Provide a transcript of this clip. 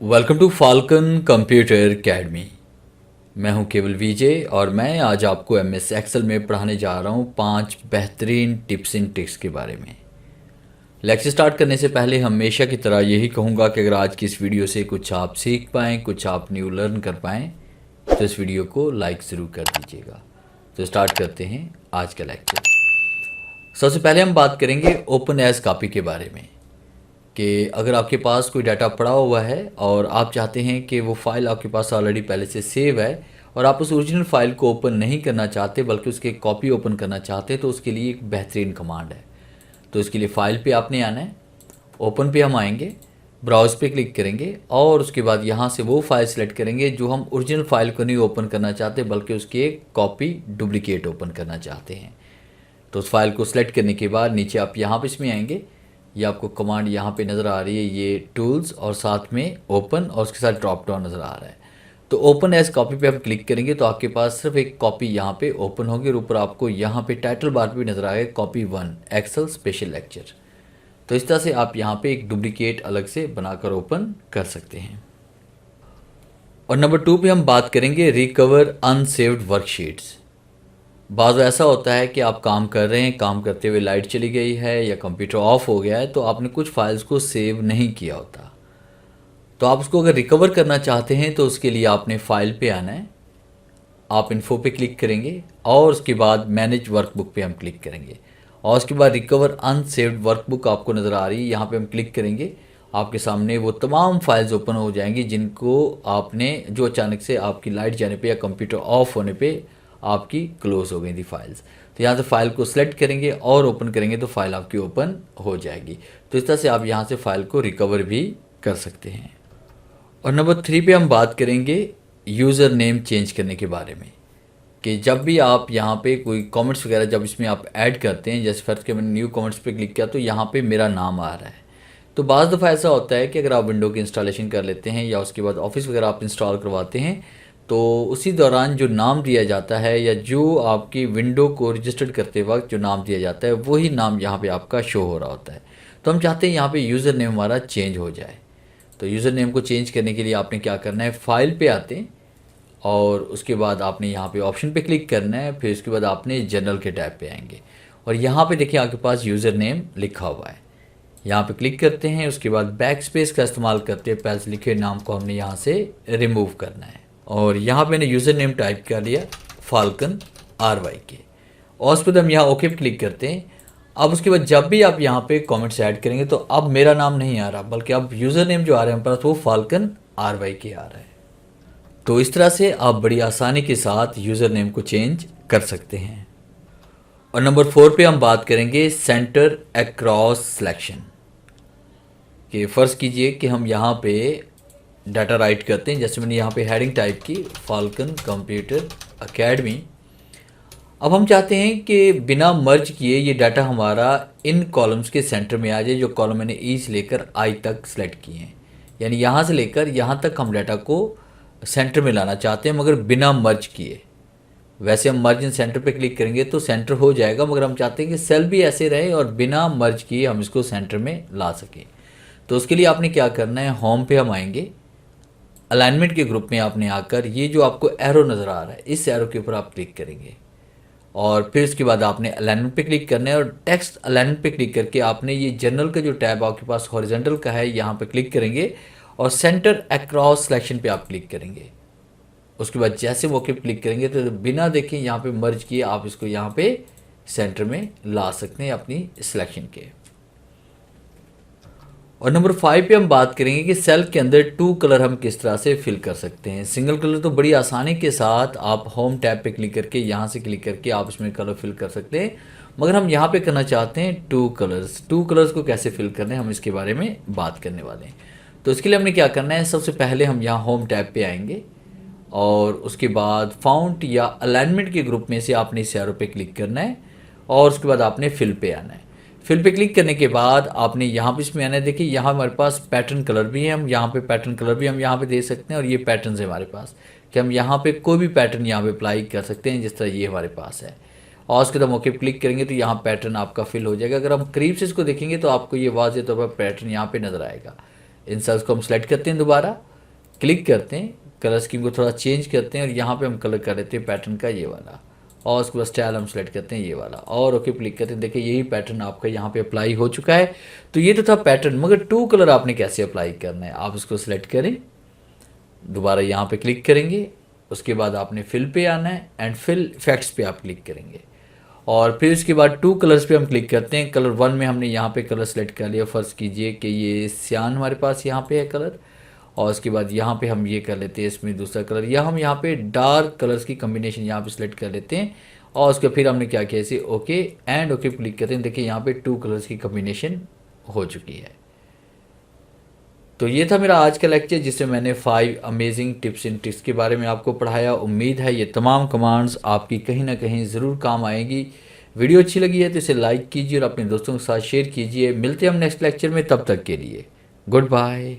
Welcome to falcon computer academy. मैं हूं केवल विजय और मैं आज आपको एमएस एक्सेल में पढ़ाने जा रहा हूं 5 बेहतरीन टिप्स एंड ट्रिक्स के बारे में। लेक्चर स्टार्ट करने से पहले हमेशा की तरह यही कहूंगा कि अगर आज की इस वीडियो से कुछ आप सीख पाएँ, कुछ आप न्यू लर्न कर पाएँ तो इस वीडियो को लाइक ज़रूर कर दीजिएगा। तो स्टार्ट करते हैं आज का लेक्चर। सबसे पहले हम बात करेंगे ओपन एज कॉपी के बारे में कि अगर आपके पास कोई डाटा पड़ा हुआ है और आप चाहते हैं कि वो फ़ाइल आपके पास ऑलरेडी पहले से सेव है और आप उस ओरिजिनल फ़ाइल को ओपन नहीं करना चाहते बल्कि उसके कॉपी ओपन करना चाहते हैं, तो उसके लिए एक बेहतरीन कमांड है। तो इसके लिए फ़ाइल पे आपने आना है, ओपन पे हम आएंगे, ब्राउज़ पे क्लिक करेंगे और उसके बाद यहाँ से वो फ़ाइल सेलेक्ट करेंगे जो हम ओरिजिनल फ़ाइल को नहीं ओपन करना चाहते बल्कि उसकी एक कॉपी डुप्लीकेट ओपन करना चाहते हैं। तो उस फाइल को सिलेक्ट करने के बाद नीचे आप यहाँ पे इसमें आएंगे, ये आपको कमांड यहाँ पे नज़र आ रही है, ये टूल्स और साथ में ओपन और उसके साथ ड्रॉप डाउन नज़र आ रहा है। तो ओपन एज कॉपी पे आप क्लिक करेंगे तो आपके पास सिर्फ एक कॉपी यहाँ पे ओपन होगी और ऊपर आपको यहाँ पे टाइटल बार भी नज़र आएगा कॉपी 1 एक्सेल स्पेशल लेक्चर। तो इस तरह से आप यहाँ पे एक डुप्लीकेट अलग से बनाकर ओपन कर सकते हैं। और नंबर 2 पे हम बात करेंगे रिकवर अनसेव्ड वर्कशीट्स। बाज़ ऐसा होता है कि आप काम कर रहे हैं, काम करते हुए लाइट चली गई है या कंप्यूटर ऑफ हो गया है तो आपने कुछ फाइल्स को सेव नहीं किया होता। तो आप उसको अगर रिकवर करना चाहते हैं तो उसके लिए आपने फाइल पे आना है, आप इन्फो पे क्लिक करेंगे और उसके बाद मैनेज वर्कबुक पे हम क्लिक करेंगे और उसके बाद रिकवर अनसेव्ड वर्कबुक आपको नज़र आ रही है, यहाँ पे हम क्लिक करेंगे। आपके सामने वो तमाम फाइल्स ओपन हो जाएंगी जिनको आपने जो अचानक से आपकी लाइट जाने पे या कंप्यूटर ऑफ होने पे आपकी क्लोज़ हो गई थी फाइल्स। तो यहाँ से फ़ाइल को सिलेक्ट करेंगे और ओपन करेंगे तो फाइल आपकी ओपन हो जाएगी। तो इस तरह से आप यहाँ से फ़ाइल को रिकवर भी कर सकते हैं। और नंबर 3 पे हम बात करेंगे यूज़र नेम चेंज करने के बारे में कि जब भी आप यहाँ पे कोई कमेंट्स वगैरह जब इसमें आप ऐड करते हैं, जैसे फर्स्ट के मैंने न्यू कमेंट्स पे क्लिक किया तो यहाँ पे मेरा नाम आ रहा है। तो बाज़ दफ़ा ऐसा होता है कि अगर आप विंडो की इंस्टॉलेशन कर लेते हैं या उसके बाद ऑफिस वगैरह आप इंस्टॉल करवाते हैं तो उसी दौरान जो नाम दिया जाता है या जो आपकी विंडो को रजिस्टर्ड करते वक्त जो नाम दिया जाता है वही नाम यहाँ पे आपका शो हो रहा होता है। तो हम चाहते हैं यहाँ पे यूज़र नेम हमारा चेंज हो जाए। तो यूज़र नेम को चेंज करने के लिए आपने क्या करना है, फ़ाइल पे आते हैं और उसके बाद आपने यहाँ पे ऑप्शन पे क्लिक करना है, फिर उसके बाद आपने जनरल के टैब पे आएंगे और यहाँ पे देखिए आपके पास यूज़र नेम लिखा हुआ है, यहाँ पे क्लिक करते हैं। उसके बाद बैक स्पेस का इस्तेमाल करते हैं, पहले से लिखे नाम को हमने यहाँ से रिमूव करना है और यहाँ पे मैंने यूज़र नेम टाइप कर लिया फाल्कन RYK और उस पर हम यहाँ ओके पे क्लिक करते हैं। अब उसके बाद जब भी आप यहाँ पे कमेंट्स ऐड करेंगे तो अब मेरा नाम नहीं आ रहा बल्कि अब यूज़र नेम जो आ रहा है हमारे पास वो फाल्कन RYK आ रहा है। तो इस तरह से आप बड़ी आसानी के साथ यूज़र नेम को चेंज कर सकते हैं। और नंबर 4 पे हम बात करेंगे सेंटर अक्रॉस सिलेक्शन कि फ़र्ज़ कीजिए कि हम यहाँ पे डाटा राइट करते हैं, जैसे मैंने यहाँ पे हेडिंग टाइप की फाल्कन कंप्यूटर एकेडमी। अब हम चाहते हैं कि बिना मर्ज किए ये डाटा हमारा इन कॉलम्स के सेंटर में आ जाए, जो कॉलम मैंने ई से लेकर आई तक सेलेक्ट किए हैं, यानी यहाँ से लेकर यहाँ तक हम डाटा को सेंटर में लाना चाहते हैं मगर बिना मर्ज किए। वैसे हम मर्ज इन सेंटर पे क्लिक करेंगे तो सेंटर हो जाएगा, मगर हम चाहते हैं कि सेल भी ऐसे रहे और बिना मर्ज किए हम इसको सेंटर में ला सकें। तो उसके लिए आपने क्या करना है, होम पे हम आएंगे, अलाइनमेंट के ग्रुप में आपने आकर ये जो आपको एरो नज़र आ रहा है इस एरो के ऊपर आप क्लिक करेंगे और फिर उसके बाद आपने अलाइनमेंट पे क्लिक करना है और टेक्स्ट अलाइनमेंट पे क्लिक करके आपने ये जनरल का जो टैब आपके पास हॉरिजॉन्टल का है यहाँ पे क्लिक करेंगे और सेंटर अक्रॉस सिलेक्शन पे आप क्लिक करेंगे। उसके बाद जैसे मौके पे क्लिक करेंगे तो बिना देखें यहाँ पे मर्ज किए आप इसको यहाँ पे सेंटर में ला सकते हैं अपनी सिलेक्शन के। और नंबर 5 पे हम बात करेंगे कि सेल के अंदर 2 कलर हम किस तरह से फिल कर सकते हैं। सिंगल कलर तो बड़ी आसानी के साथ आप होम टैब पे क्लिक करके यहाँ से क्लिक करके आप इसमें कलर फिल कर सकते हैं, मगर हम यहाँ पे करना चाहते हैं 2 कलर्स। 2 कलर्स को कैसे फिल करने हैं हम इसके बारे में बात करने वाले हैं। तो इसके लिए हमने क्या करना है, सबसे पहले हम यहाँ होम टैब पे आएंगे और उसके बाद फाउंट या अलाइनमेंट के ग्रुप में से आपने इस एरो पे क्लिक करना है और उसके बाद आपने फिल पे आना है। फिल पे क्लिक करने के बाद आपने यहाँ पे इसमें आना है। देखिए यहाँ हमारे पास पैटर्न कलर भी है, हम यहाँ पे पैटर्न कलर भी हम यहाँ पे दे सकते हैं और ये पैटर्न है हमारे पास कि हम यहाँ पे कोई भी पैटर्न यहाँ पे अप्लाई कर सकते हैं जिस तरह ये हमारे पास है। और उसके बाद ओके क्लिक करेंगे तो यहाँ पैटर्न आपका फिल हो जाएगा। अगर हम करीब से इसको देखेंगे तो आपको ये वाज़ेह तौर पर पैटर्न यहाँ पे नज़र आएगा। इन सेल्स को हम सेलेक्ट करते हैं दोबारा क्लिक करते हैं, कलर स्कीम को थोड़ा चेंज करते हैं और यहाँ पे हम कलर कर लेते हैं पैटर्न का ये वाला, और उसके बाद स्टाइल हम सेलेक्ट करते हैं ये वाला और ओके क्लिक करते हैं। देखिए यही पैटर्न आपका यहाँ पे अप्लाई हो चुका है। तो ये तो था पैटर्न, मगर टू कलर आपने कैसे अप्लाई करना है, आप उसको सिलेक्ट करें, दोबारा यहाँ पे क्लिक करेंगे, उसके बाद आपने फिल पे आना है एंड फिल इफेक्ट्स पे आप क्लिक करेंगे और फिर उसके बाद टू कलर्स पे हम क्लिक करते हैं। कलर 1 में हमने यहाँ पे कलर सेलेक्ट कर लिया, फ़र्ज़ कीजिए कि ये सियान हमारे पास यहाँ पे है कलर, और उसके बाद यहाँ पे हम ये कर लेते हैं इसमें दूसरा कलर, या हम यहाँ पे डार्क कलर्स की कम्बिनेशन यहाँ पे सिलेक्ट कर लेते हैं और उसके फिर हमने क्या किया, इसे ओके एंड ओके क्लिक करते हैं। देखिए यहाँ पे टू कलर्स की कम्बिनेशन हो चुकी है। तो ये था मेरा आज का लेक्चर जिसमें मैंने 5 अमेजिंग टिप्स एंड ट्रिक्स के बारे में आपको पढ़ाया। उम्मीद है ये तमाम कमांड्स आपकी कहीं ना कहीं ज़रूर काम आएंगी। वीडियो अच्छी लगी है तो इसे लाइक कीजिए और अपने दोस्तों के साथ शेयर कीजिए। मिलते हैं हम नेक्स्ट लेक्चर में, तब तक के लिए गुड बाय।